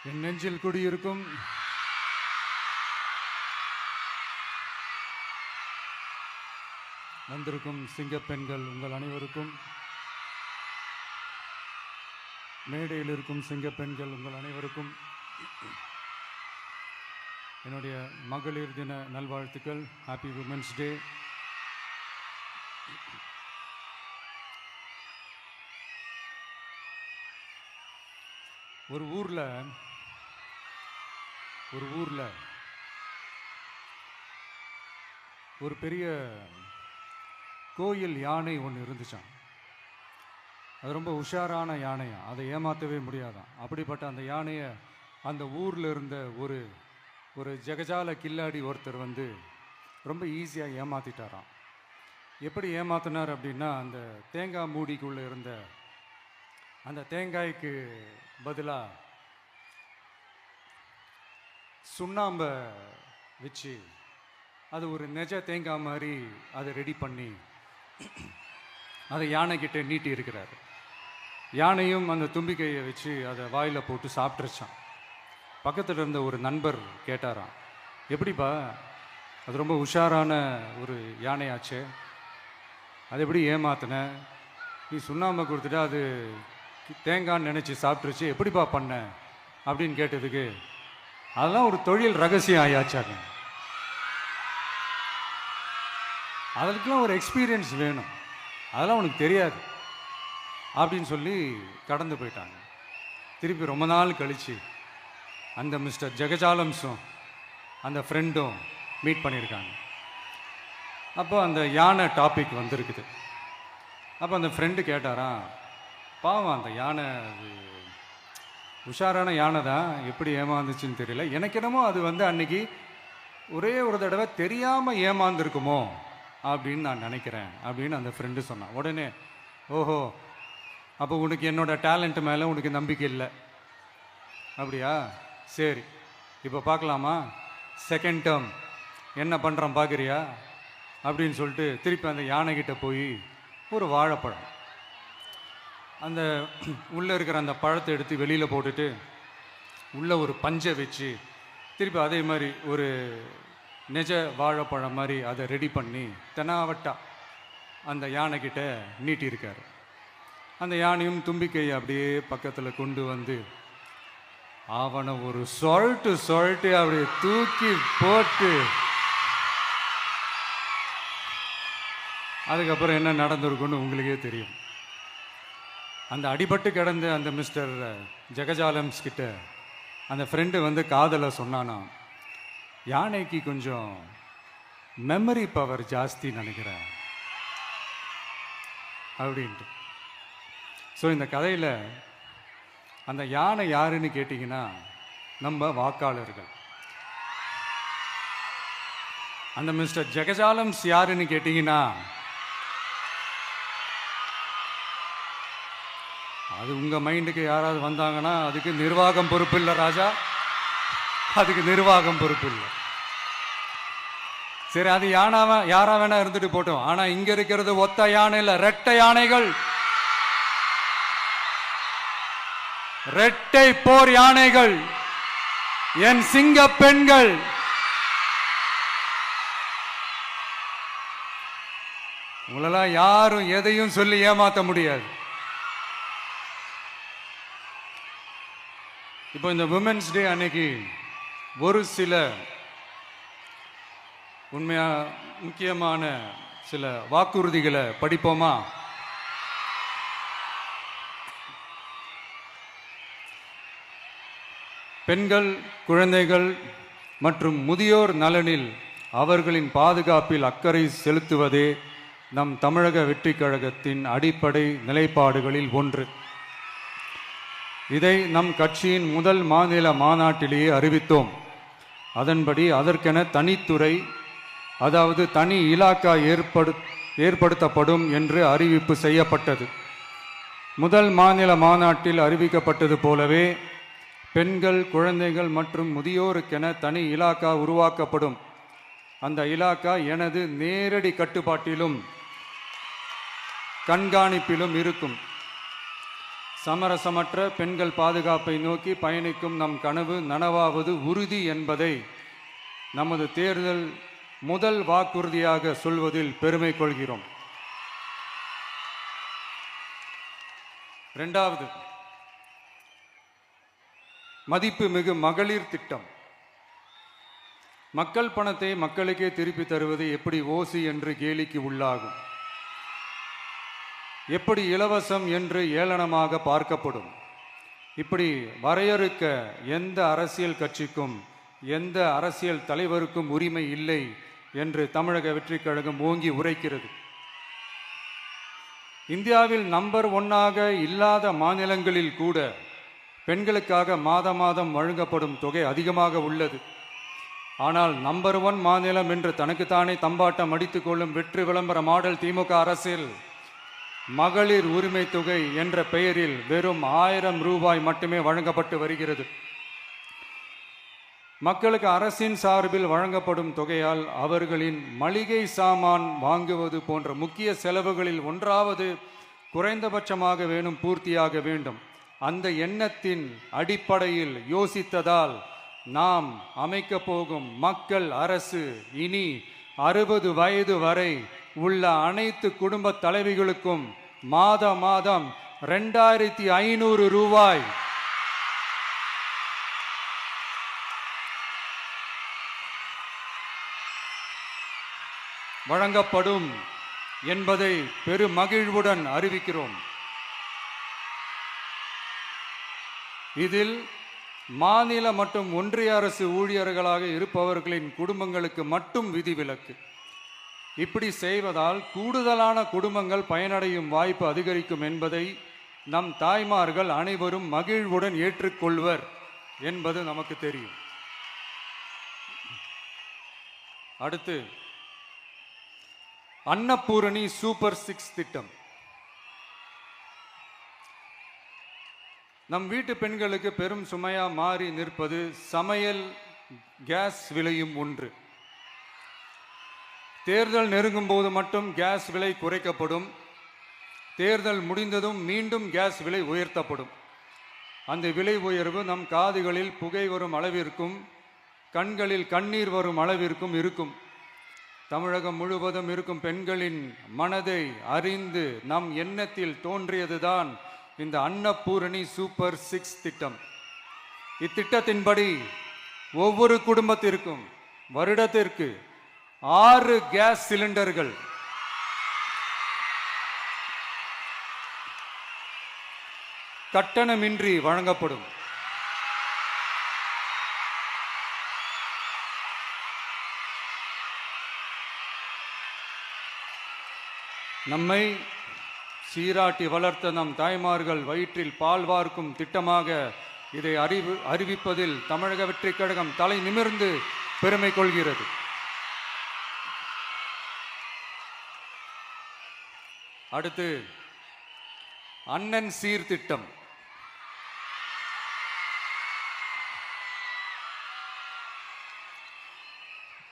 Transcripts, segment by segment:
என் நெஞ்சில் குடியிருக்கும் வந்திருக்கும் சிங்கப்பெண்கள் உங்கள் அனைவருக்கும், மேடையில் இருக்கும் சிங்கப்பெண்கள் உங்கள் அனைவருக்கும் என்னுடைய மகளிர் தின நல்வாழ்த்துக்கள். Happy women's day. ஒரு ஊரில் ஒரு பெரிய கோயில் யானை ஒன்று இருந்துச்சான். அது ரொம்ப உஷாரான யானையாம், அதை ஏமாற்றவே முடியாதான். அப்படிப்பட்ட அந்த யானையை அந்த ஊரில் இருந்த ஒரு ஜெகஜால கில்லாடி ஒருத்தர் வந்து ரொம்ப ஈஸியாக ஏமாற்றிட்டாராம். எப்படி ஏமாத்தினார் அப்படின்னா, அந்த தேங்காய் மூடிக்குள்ளே இருந்த அந்த தேங்காய்க்கு பதிலாக சுண்ணாம்பை வச்சு அது ஒரு நெஜ தேங்காய் மாதிரி அதை ரெடி பண்ணி அதை யானைக்கிட்ட நீட்டி இருக்கிறாரு. யானையும் அந்த தும்பிக்கையை வச்சு அதை வாயில் போட்டு சாப்பிட்ருச்சான். பக்கத்தில் இருந்த ஒரு நண்பர் கேட்டாராம், எப்படிப்பா, அது ரொம்ப உஷாரான ஒரு யானையாச்சே, அது எப்படி ஏமாத்தின? நீ சுண்ணாம்பை கொடுத்துட்டு அது தேங்காய்ன்னு நினச்சி சாப்பிட்ருச்சு, எப்படிப்பா பண்ண அப்படின்னு கேட்டதுக்கு, அதெல்லாம் ஒரு தொழில் ரகசியம் ஆயாச்சாங்க, அதுக்கெல்லாம் ஒரு எக்ஸ்பீரியன்ஸ் வேணும், அதெல்லாம் உனக்கு தெரியாது அப்படின்னு சொல்லி கடந்து போயிட்டாங்க. திருப்பி ரொம்ப நாள் கழித்து அந்த மிஸ்டர் ஜெகஜாலம்ஸும் அந்த ஃப்ரெண்டும் மீட் பண்ணியிருக்காங்க. அப்போ அந்த யானை டாபிக் வந்திருக்குது. அப்போ அந்த ஃப்ரெண்டு கேட்டாராம், பாவம் அந்த யானை அது உஷாரான யானை தான், எப்படி ஏமாந்துச்சுன்னு தெரியல, எனக்கு என்னமோ அது வந்து அன்னைக்கு ஒரே ஒரு தடவை தெரியாமல் ஏமாந்துருக்குமோ அப்படின்னு நான் நினைக்கிறேன் அப்படின்னு அந்த ஃப்ரெண்டு சொன்னான். உடனே, ஓஹோ, அப்போ உனக்கு என்னோட டேலண்ட் மேலே உனக்கு நம்பிக்கை இல்லை அப்படியா, சரி இப்போ பார்க்கலாமா, செகண்ட் டேர்ம் என்ன பண்ணுறான் பார்க்குறியா அப்படின்னு சொல்லிட்டு திருப்பி அந்த யானைக்கிட்ட போய் ஒரு வாழைப்பழம், அந்த உள்ளே இருக்கிற அந்த பழத்தை எடுத்து வெளியில் போட்டுட்டு உள்ளே ஒரு பஞ்சை வச்சு திருப்பி அதே மாதிரி ஒரு நெஜ வாழைப்பழம் மாதிரி அதை ரெடி பண்ணி தெனாவட்டா அந்த யானைக்கிட்ட நீட்டியிருக்காரு. அந்த யானையும் தும்பிக்கையை அப்படியே பக்கத்தில் கொண்டு வந்து அவனை ஒரு சொல்லிட்டு அப்படியே தூக்கி போட்டு, அதுக்கப்புறம் என்ன நடந்திருக்குன்னு உங்களுக்கே தெரியும். அந்த அடிபட்டு கிடந்த அந்த மிஸ்டர் ஜெகஜாலம்ஸ் கிட்ட அந்த ஃப்ரெண்டு வந்து காதலை சொன்னானா, யானைக்கு கொஞ்சம் மெமரி பவர் ஜாஸ்தி நினைக்கிறேன் அப்படின்ட்டு. ஸோ இந்த கதையில் அந்த யானை யாருன்னு கேட்டிங்கன்னா நம்ம வாக்காளர்கள். அந்த மிஸ்டர் ஜெகஜாலம்ஸ் யாருன்னு கேட்டிங்கன்னா அது உங்கள் மைண்டுக்கு யாராவது வந்தாங்கன்னா அதுக்கு நிர்வாகம் பொறுப்பு இல்லை ராஜா, அதுக்கு நிர்வாகம் பொறுப்பு இல்லை. சரி, அது யாரா வேணா இருந்துட்டு போட்டோம். ஆனால் இங்கே இருக்கிறது ஒத்த யானை இல்லை, ரெட்டை யானைகள், ரெட்டை போர் யானைகள், என் சிங்க பெண்கள். உங்களெல்லாம் யாரும் எதையும் சொல்லி ஏமாற்ற முடியாது. இப்போ இந்த விமென்ஸ் டே அன்னைக்கு ஒரு சில உண்மையா முக்கியமான சில வாக்குறுதிகளை படிப்போமா? பெண்கள், குழந்தைகள் மற்றும் முதியோர் நலனில் அவர்களின் பாதுகாப்பில் அக்கறை செலுத்துவதே நம் தமிழக வெற்றிக் கழகத்தின் அடிப்படை நிலைப்பாடுகளில் ஒன்று. இதை நம் கட்சியின் முதல் மாநில மாநாட்டிலேயே அறிவித்தோம். அதன்படி அதற்கென தனித்துறை, அதாவது தனி இலாக்கா ஏற்படுத்தப்படும் என்று அறிவிப்பு செய்யப்பட்டது. முதல் மாநில மாநாட்டில் அறிவிக்கப்பட்டது போலவே பெண்கள், குழந்தைகள் மற்றும் முதியோருக்கென தனி இலாக்கா உருவாக்கப்படும். அந்த இலாக்கா எனது நேரடி கட்டுப்பாட்டிலும் கண்காணிப்பிலும் இருக்கும். சமரசமற்ற பெண்கள் பாதுகாப்பை நோக்கி பயணிக்கும் நம் கனவு நனவாவது உறுதி என்பதை நமது தேர்தல் முதல் வாக்குறுதியாக சொல்வதில் பெருமை கொள்கிறோம். இரண்டாவது, மதிப்புமிகு மகளிர் திட்டம். மக்கள் பணத்தை மக்களுக்கே திருப்பி தருவது எப்படி ஓசி என்று கேலிக்கு உள்ளாகும், எப்படி இலவசம் என்று ஏளனமாக பார்க்கப்படும். இப்படி வரையறுக்க எந்த அரசியல் கட்சிக்கும் எந்த அரசியல் தலைவருக்கும் உரிமை இல்லை என்று தமிழக வெற்றிக் கழகம் ஓங்கி உரைக்கிறது. இந்தியாவில் நம்பர் 1 இல்லாத மாநிலங்களில் கூட பெண்களுக்காக மாதம் வழங்கப்படும் தொகை அதிகமாக உள்ளது. ஆனால் நம்பர் 1 மாநிலம் என்று தனக்குத்தானே தம்பாட்டம் அடித்துக் கொள்ளும் வெற்றி விளம்பர மாடல் திமுக அரசில் மகளிர் உரிமை தொகை என்ற பெயரில் வெறும் 1000 ரூபாய் மட்டுமே வழங்கப்பட்டு வருகிறது. மக்களுக்கு அரசின் சார்பில் வழங்கப்படும் தொகையால் அவர்களின் மளிகை சாமான் வாங்குவது போன்ற முக்கிய செலவுகளில் ஒன்றாவது குறைந்தபட்சமாக பூர்த்தியாக வேண்டும். அந்த எண்ணத்தின் அடிப்படையில் யோசித்ததால் நாம் அமைக்கப் போகும் மக்கள் அரசு இனி 60 வயது வரை உள்ள அனைத்து குடும்ப தலைவிகளுக்கும் மாதம் 2500 ரூபாய் வழங்கப்படும் என்பதை பெருமகிழ்வுடன் அறிவிக்கிறோம். இதில் மாநில மற்றும் ஒன்றிய அரசு ஊழியர்களாக இருப்பவர்களின் குடும்பங்களுக்கு மட்டும் விதிவிலக்கு. இப்படி செய்வதால் கூடுதலான குடும்பங்கள் பயனடையும் வாய்ப்பு அதிகரிக்கும் என்பதை நம் தாய்மார்கள் அனைவரும் மகிழ்வுடன் ஏற்றுக்கொள்வர் என்பது நமக்கு தெரியும். அடுத்து, அன்னபூரணி சூப்பர் 6 திட்டம். நம் வீட்டு பெண்களுக்கு பெரும் சுமையா மாறி நிற்பது சமையல் கேஸ் விலையும் ஒன்று. தேர்தல் நெருங்கும் போது மட்டும் கேஸ் விலை குறைக்கப்படும், தேர்தல் முடிந்ததும் மீண்டும் கேஸ் விலை உயர்த்தப்படும். அந்த விலை உயர்வு நம் காதுகளில் புகை வரும் அளவிற்கும் கண்களில் கண்ணீர் வரும் அளவிற்கும் இருக்கும். தமிழகம் முழுவதும் இருக்கும் பெண்களின் மனதை அறிந்து நம் எண்ணத்தில் தோன்றியதுதான் இந்த அன்னபூரணி சூப்பர் 6 திட்டம். இத்திட்டத்தின்படி ஒவ்வொரு குடும்பத்திற்கும் வருடத்திற்கு 6 கேஸ் சிலிண்டர்கள் கட்டணமின்றி வழங்கப்படும். நம்மை சீராட்டி வளர்த்த நம் தாய்மார்கள் வயிற்றில் பால் வார்க்கும் திட்டமாக இதை அறிவிப்பதில் தமிழக வெற்றிக் கழகம் தலை நிமிர்ந்து பெருமை கொள்கிறது. அடுத்து, அண்ணன் சீர்திட்டம்.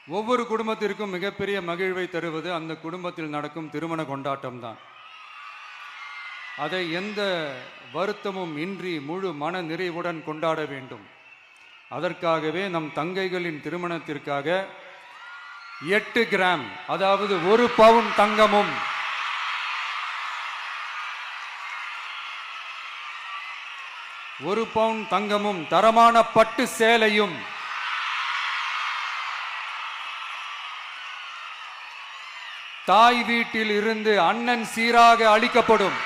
ஒவ்வொரு குடும்பத்திற்கும் மிகப்பெரிய மகிழ்வை தருவது அந்த குடும்பத்தில் நடக்கும் திருமண கொண்டாட்டம் தான். அதை எந்த வருத்தமும் இன்றி முழு மன நிறைவுடன் கொண்டாட வேண்டும். அதற்காகவே நம் தங்கைகளின் திருமணத்திற்காக 8 கிராம், அதாவது 1 பவுன் தங்கமும் 1 பவுன் தங்கமும் தரமான பட்டு சேலையும் தாய் வீட்டில் இருந்து அண்ணன் சீராக அளிக்கப்படும்.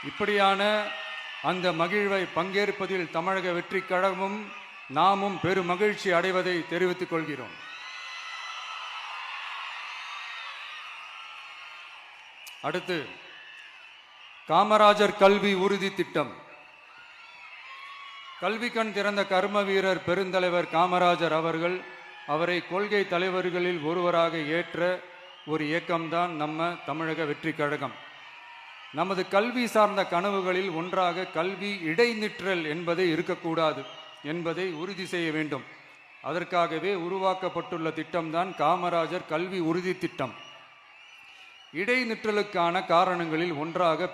இப்படியான அந்த மகிழ்வை பங்கேற்பதில் தமிழக வெற்றிக் கழகமும் நாமும் பெரும் மகிழ்ச்சி அடைவதை தெரிவித்துக் கொள்கிறோம். அடுத்து, காமராஜர் கல்வி உறுதி திட்டம். கல்வி கண் திறந்த கர்ம வீரர் பெருந்தலைவர் காமராஜர் அவரை கொள்கை தலைவர்களில் ஒருவராக ஏற்ற ஒரு இயக்கம்தான் நம்ம தமிழக வெற்றிக் கழகம். நமது கல்வி சார்ந்த கனவுகளில் ஒன்றாக கல்வி இடைநிற்றல் என்பதை இருக்கக்கூடாது என்பதை உறுதி செய்ய வேண்டும். அதற்காகவே உருவாக்கப்பட்டுள்ள திட்டம்தான் காமராஜர் கல்வி உறுதி திட்டம். இடைநிற்றலுக்கான காரணங்களில் ஒன்றாக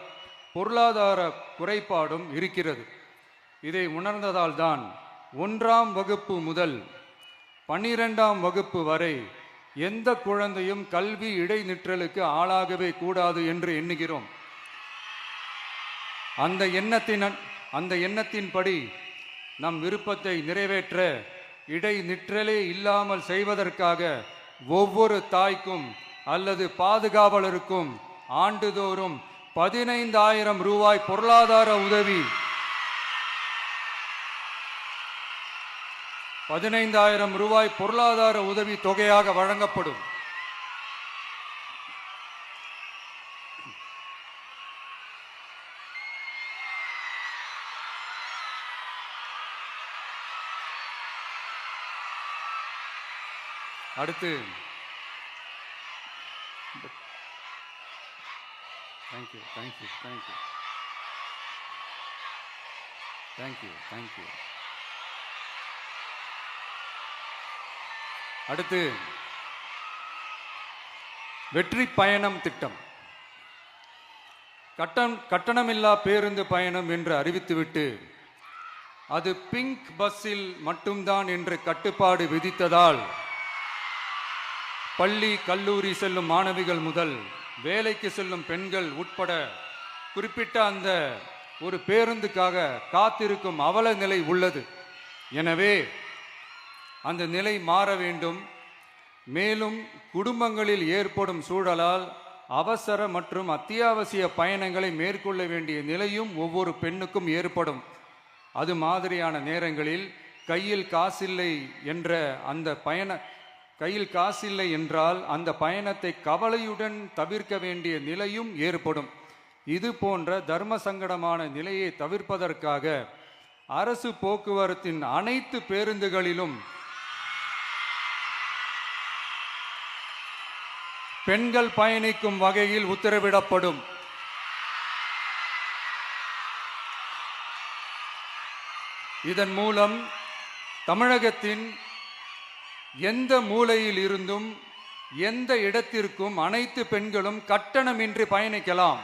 பொருளாதார குறைபாடும் இருக்கிறது. இதை உணர்ந்ததால் தான் 1ஆம் வகுப்பு முதல் 12ஆம் வகுப்பு வரை எந்த குழந்தையும் கல்வி இடைநிற்றலுக்கு ஆளாகவே கூடாது என்று எண்ணுகிறோம். அந்த எண்ணத்தின்படி நம் விருப்பத்தை நிறைவேற்ற இடைநிற்றலே இல்லாமல் செய்வதற்காக ஒவ்வொரு தாய்க்கும் அல்லது பாதுகாவலருக்கும் ஆண்டுதோறும் 15,000 ரூபாய் பொருளாதார உதவி 15,000 ரூபாய் பொருளாதார உதவி தொகையாக வழங்கப்படும். அடுத்து thank you thank you thank you thank you thank you அடுத்து வெற்றி பயணம் திட்டம். கட்டணமில்லா பேருந்து பயணம் என்று அறிவித்துவிட்டு அது பிங்க் பஸ்ஸில் மட்டும்தான் என்று கட்டுப்பாடு விதித்ததால் பள்ளி கல்லூரி செல்லும் மாணவிகள் முதல் வேலைக்கு செல்லும் பெண்கள் உட்பட குறிப்பிட்ட அந்த ஒரு பேருந்துக்காக காத்திருக்கும் அவல நிலை உள்ளது. எனவே அந்த நிலை மாற வேண்டும். மேலும் குடும்பங்களில் ஏற்படும் சூழலால் அவசர மற்றும் அத்தியாவசிய பயணங்களை மேற்கொள்ள வேண்டிய நிலையும் ஒவ்வொரு பெண்ணுக்கும் ஏற்படும். அது மாதிரியான நேரங்களில் கையில் காசில்லை என்றால் அந்த பயணத்தை கவலையுடன் தவிர்க்க வேண்டிய நிலையும் ஏற்படும். இது போன்ற தர்ம சங்கடமான நிலையை தவிர்ப்பதற்காக அரசு போக்குவரத்தின் அனைத்து பேருந்துகளிலும் பெண்கள் பயணிக்கும் வகையில் உத்தரவிடப்படும். இதன் மூலம் தமிழகத்தின் எந்த மூலையில் இருந்தும் எந்த இடத்திற்கும் அனைத்து பெண்களும் கட்டணமின்றி பயணிக்கலாம்.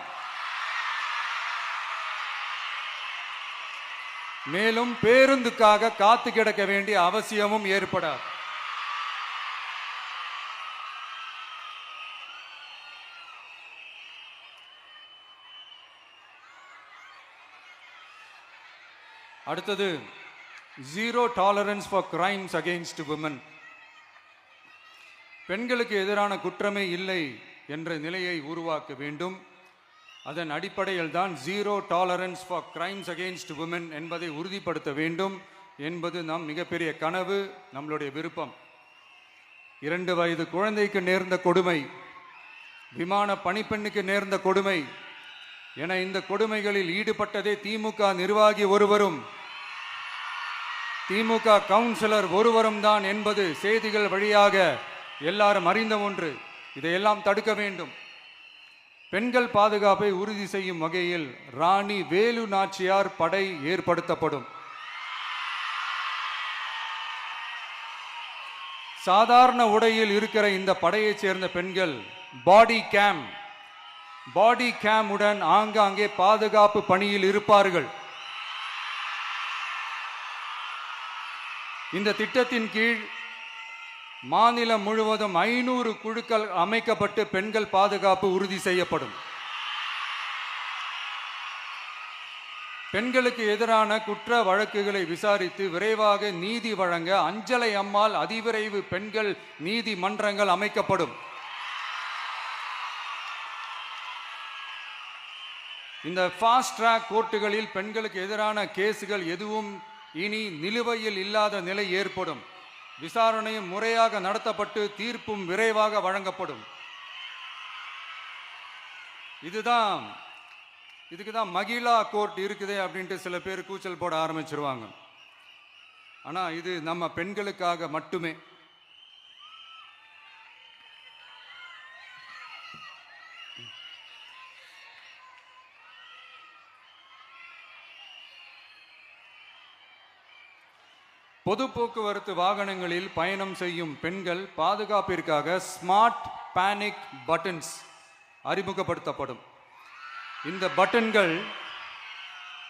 மேலும் பேருந்துக்காக காத்து கிடக்க வேண்டிய அவசியமும் ஏற்படாது. அடுத்தது zero tolerance for crimes against women. பெண்களுக்கு எதிரான குற்றமே இல்லை என்ற நிலையை உருவாக்க வேண்டும். அதன் அடிப்படையில் தான் zero tolerance for crimes against women என்பதை உறுதிப்படுத்த வேண்டும் என்பது நம் மிகப்பெரிய கனவு, நம்மளுடைய விருப்பம். 2 வயது குழந்தைக்கு நேர்ந்த கொடுமை, விமான பணிப்பெண்ணுக்கு நேர்ந்த கொடுமை என இந்த கொடுமைகளில் ஈடுபட்டதே திமுக நிர்வாகி ஒருவரும் திமுக கவுன்சிலர் ஒருவரும் தான் என்பது செய்திகள் வழியாக எல்லாரும் அறிந்த ஒன்று. இதையெல்லாம் தடுக்க வேண்டும். பெண்கள் பாதுகாப்பை உறுதி செய்யும் வகையில் ராணி வேலு நாச்சியார் படை ஏற்படுத்தப்படும். சாதாரண உடையில் இருக்கிற இந்த படையைச் சேர்ந்த பெண்கள் பாடி கேம் உடன் ஆங்காங்கே பாதுகாப்பு பணியில் இருப்பார்கள். இந்த திட்டத்தின் கீழ் மாநிலம் முழுவதும் 500 குழுக்கள் அமைக்கப்பட்டு பெண்கள் பாதுகாப்பு உறுதி செய்யப்படும். பெண்களுக்கு எதிரான குற்ற வழக்குகளை விசாரித்து விரைவாக நீதி வழங்க அஞ்சலை அம்மாள் அதிவிரைவு பெண்கள் நீதிமன்றங்கள் அமைக்கப்படும். இந்த ஃபாஸ்ட் ட்ராக் கோர்ட்டுகளில் பெண்களுக்கு எதிரான கேசுகள் எதுவும் இனி நிலுவையில் இல்லாத நிலை ஏற்படும். விசாரணையும் முறையாக நடத்தப்பட்டு தீர்ப்பும் விரைவாக வழங்கப்படும். இதுக்கு தான் மகிழா கோர்ட் இருக்குதே அப்படின்ட்டு சில பேர் கூச்சல் போட ஆரம்பிச்சிருவாங்க. ஆனால் இது நம்ம பெண்களுக்காக மட்டுமே. பொது போக்குவரத்து வாகனங்களில் பயணம் செய்யும் பெண்கள் பாதுகாப்பிற்காக ஸ்மார்ட் பேனிக் பட்டன்ஸ் அறிமுகப்படுத்தப்படும். இந்த பட்டன்கள்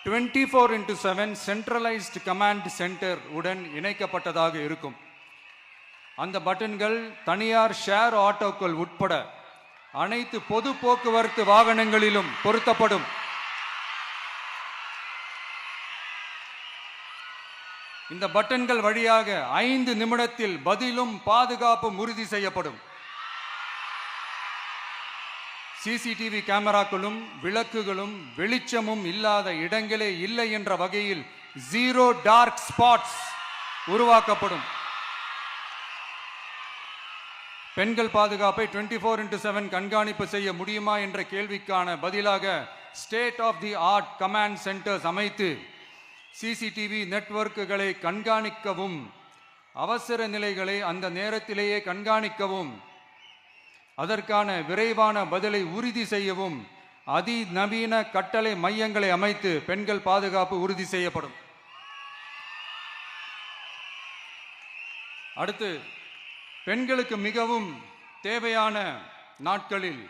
24/7 சென்ட்ரலைஸ்டு கமாண்ட் சென்டர் உடன் இணைக்கப்பட்டதாக இருக்கும். அந்த பட்டன்கள் தனியார் ஷேர் ஆட்டோக்கள் உட்பட அனைத்து பொது போக்குவரத்து வாகனங்களிலும் பொருத்தப்படும். இந்த பட்டன்கள் வழியாக 5 நிமிடத்தில் பதிலும் பாதுகாப்பும் உறுதி செய்யப்படும். சிசிடிவி கேமராக்களும் விளக்குகளும் வெளிச்சமும் இல்லாத இடங்களே இல்லை என்ற வகையில் 0 டார்க் ஸ்பாட்ஸ் உருவாக்கப்படும். பெண்கள் பாதுகாப்பை 24/7 கண்காணிப்பு செய்ய முடியுமா என்ற கேள்விக்கான பதிலாக state of the art command centres அமைத்து சிசிடிவி நெட்வொர்க்குகளை கண்காணிக்கவும் அவசர நிலைகளை அந்த நேரத்திலேயே கண்காணிக்கவும் அதற்கான விரைவான பதிலை உறுதி செய்யவும் அதிநவீன கட்டளை மையங்களை அமைத்து பெண்கள் பாதுகாப்பு உறுதி செய்யப்படும். அடுத்து, பெண்களுக்கு மிகவும் தேவையான நாட்களில்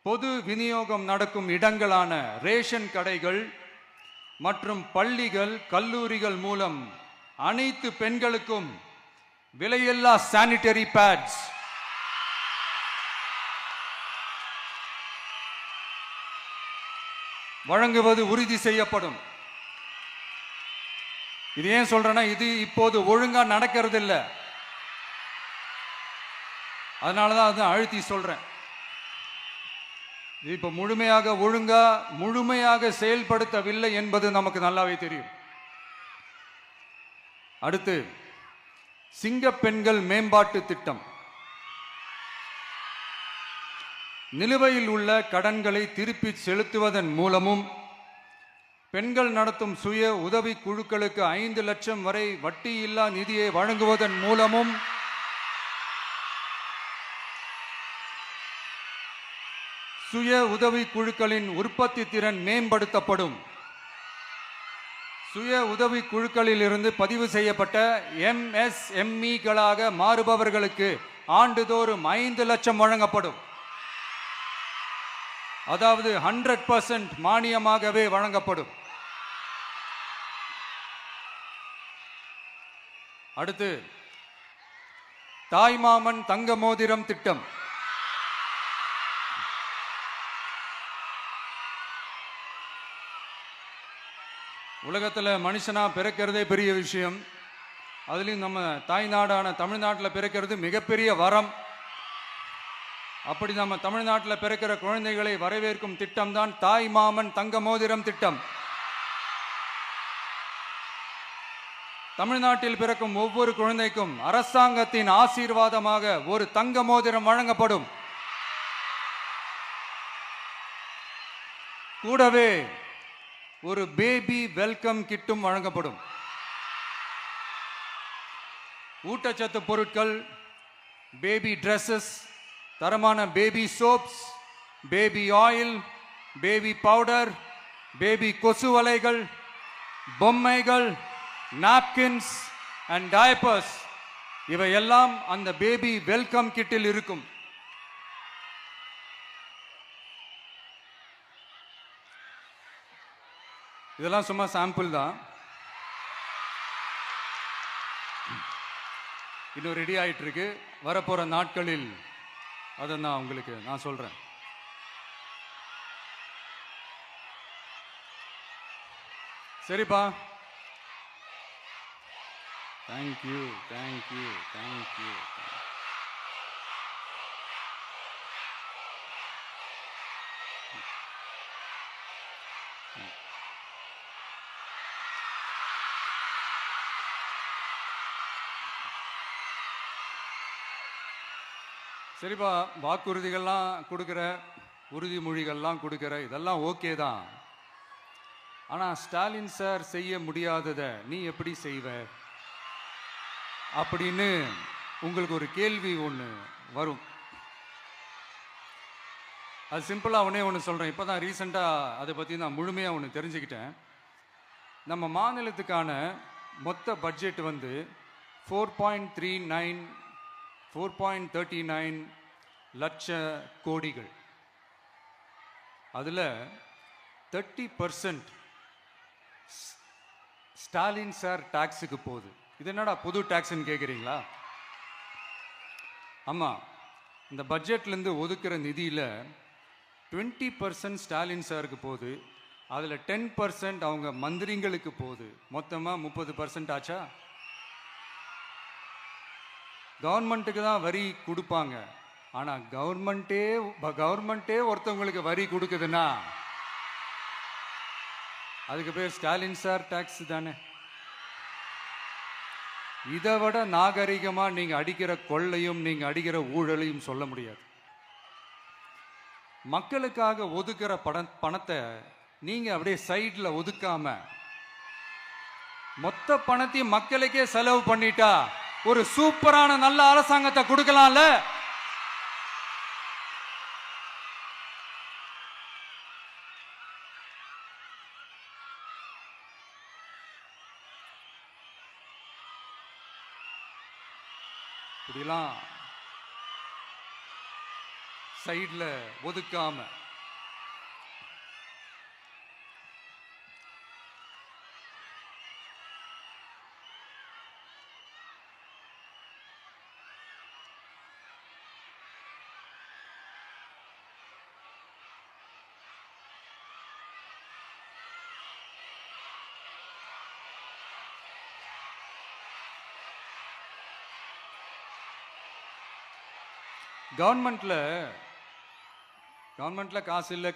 பொது விநியோகம் நடக்கும் இடங்களான ரேஷன் கடைகள் மற்றும் பள்ளிகள் கல்லூரிகள் மூலம் அனைத்து பெண்களுக்கும் விலையில்லா சானிட்டரி பேட்ஸ் வழங்குவது உறுதி செய்யப்படும். இது ஏன் சொல்றேன்னா, இது இப்போது ஒழுங்கா நடக்கிறது இல்லை, அதனாலதான் அது அழுத்தி சொல்றேன். இது இப்ப முழுமையாக செயல்படுத்தவில்லை என்பது நமக்கு நல்லாவே தெரியும். அடுத்து, சிங்க பெண்கள் மேம்பாட்டு திட்டம். நிலுவையில் உள்ள கடன்களை திருப்பி செலுத்துவதன் மூலமும் பெண்கள் நடத்தும் சுய உதவி குழுக்களுக்கு 5 லட்சம் வரை வட்டியில்லா நிதியை வழங்குவதன் மூலமும் சுய உதவி குழுக்களின் உற்பத்தி திறன் மேம்படுத்தப்படும். சுய உதவி குழுக்களில் இருந்து பதிவு செய்யப்பட்ட MSMEகளாக மாறுபவர்களுக்கு ஆண்டுதோறும் 5 லட்சம் வழங்கப்படும். அதாவது 100% மானியமாகவே வழங்கப்படும். அடுத்து, தாய்மாமன் தங்க மோதிரம் திட்டம். உலகத்தில் மனுஷனா பிறக்கிறதே பெரிய விஷயம். அதுலேயும் நம்ம தாய்நாடான தமிழ்நாட்டில் பிறக்கிறது மிகப்பெரிய வரம். அப்படி நம்ம தமிழ்நாட்டில் பிறக்கிற குழந்தைகளை வரவேற்கும் திட்டம் தான் தாய் மாமன் தங்க மோதிரம் திட்டம். தமிழ்நாட்டில் பிறக்கும் ஒவ்வொரு குழந்தைக்கும் அரசாங்கத்தின் ஆசீர்வாதமாக ஒரு தங்க மோதிரம் வழங்கப்படும். கூடவே ஒரு பேபி வெல்கம் கிட்டும் வழங்கப்படும். ஊட்டச்சத்து பொருட்கள், பேபி ட்ரெஸ்ஸஸ், தரமான baby soaps, baby oil, baby powder, baby கொசு வலைகள், பொம்மைகள், நாப்கின்ஸ் அண்ட் டயப்பர்ஸ் இவையெல்லாம் அந்த பேபி வெல்கம் கிட்டில் இருக்கும். இதெல்லாம் சும்மா சாம்பிள் தான். இன்னும் ரெடி ஆயிட்டு இருக்கு. வரப்போற நாட்களில் அதை நான் சொல்றேன். சரிப்பா, தேங்க்யூ. சரிப்பா, வாக்குறுதிகள்லாம் கொடுக்குற, உறுதிமொழிகள்லாம் கொடுக்குற, இதெல்லாம் ஓகே தான். ஆனால் ஸ்டாலின் சார் செய்ய முடியாததை நீ எப்படி செய்வ அப்படின்னு உங்களுக்கு ஒரு கேள்வி ஒன்று வரும். அது சிம்பிளாக ஒன்று சொல்கிறேன். இப்போ தான் ரீசெண்டாக அதை பற்றி நான் முழுமையாக தெரிஞ்சுக்கிட்டேன். நம்ம மாநிலத்துக்கான மொத்த பட்ஜெட் வந்து 4.39 லட்ச கோடிகள். அதில் 30% ஸ்டாலின் சார் டாக்ஸுக்கு போகுது. இது என்னடா புது டாக்ஸ்ன்னு கேட்குறீங்களா? ஆமாம், இந்த பட்ஜெட்லேருந்து ஒதுக்குற நிதியில் 20% ஸ்டாலின் சாருக்கு போகுது. அதில் 10% அவங்க மந்திரிங்களுக்கு போகுது. மொத்தமாக 30% ஆச்சா? கவர்மெண்ட்டுக்கு தான் வரி கொடுப்பாங்க. ஆனால் கவர்மெண்ட்டே ஒருத்தவங்களுக்கு வரி கொடுக்குதுன்னா அதுக்கு பேர் ஸ்டாலின் சார் டாக்ஸ் தானே. இதை விட நாகரிகமாக நீங்கள் அடிக்கிற கொள்ளையும் நீங்கள் அடிக்கிற ஊழலையும் சொல்ல முடியாது. மக்களுக்காக ஒதுக்குற பணத்தை நீங்கள் அப்படியே சைடில் ஒதுக்காம மொத்த பணத்தையும் மக்களுக்கே செலவு பண்ணிட்டா ஒரு சூப்பரான நல்ல அரசாங்கத்தை கொடுக்கலாம்ல. இப்படிலாம் சைடில் ஒதுக்காம கவர்மெண்ட்ல காசு இல்லை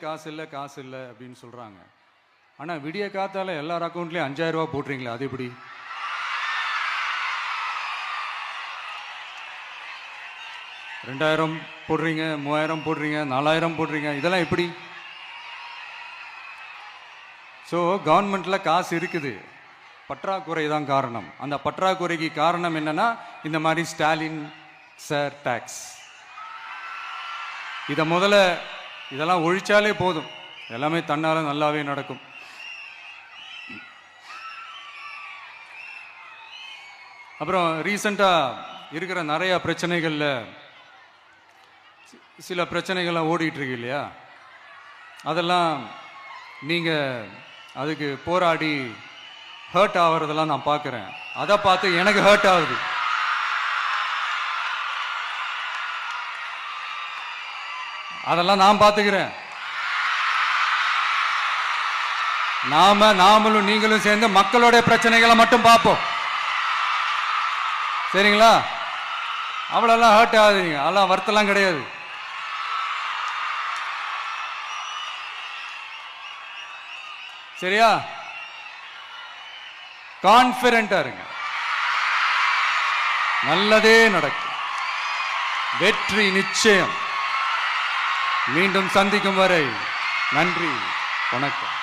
அப்படின்னு சொல்றாங்க. ஆனா விடிய காத்தால எல்லார் அக்கௌண்ட்லயும் 5000 ரூபாய் போட்டுறீங்களா? அது எப்படி? $2000 போடுறீங்க, 3000 போடுறீங்க, 4000 போடுறீங்க, இதெல்லாம் எப்படி? ஸோ கவர்மெண்ட்ல காசு இருக்குது, பற்றாக்குறை தான் காரணம். அந்த பற்றாக்குறைக்கு காரணம் என்னன்னா இந்த மாதிரி ஸ்டாலின் சார் டாக்ஸ். இதை முதல்ல இதெல்லாம் ஒழிச்சாலே போதும், எல்லாமே தன்னால நல்லாவே நடக்கும். அப்புறம் ரீசண்டாக இருக்கிற நிறைய பிரச்சனைகள்ல சில பிரச்சனைகள்லாம் ஓடிட்டு இருக்கு இல்லையா? அதெல்லாம் நீங்கள் அதுக்கு போராடி ஹர்ட் ஆகிறதெல்லாம் நான் பார்க்குறேன். அதை பார்த்து எனக்கு ஹர்ட் ஆகுது. அதெல்லாம் நான் பார்த்துக்கிறேன். நாமளும் நீங்களும் சேர்ந்து மக்களுடைய பிரச்சனைகளை மட்டும் பார்ப்போம், சரிங்களா? அவ்வளோலாம் ஹர்ட் ஆகுதுங்க, அதெல்லாம் வருத்தலாம் கிடையாது. சரியா? கான்ஃபிடென்ட்டா இருங்க, நல்லதே நடக்கும், வெற்றி நிச்சயம். மீண்டும் சந்திக்கும் வரை நன்றி, வணக்கம்.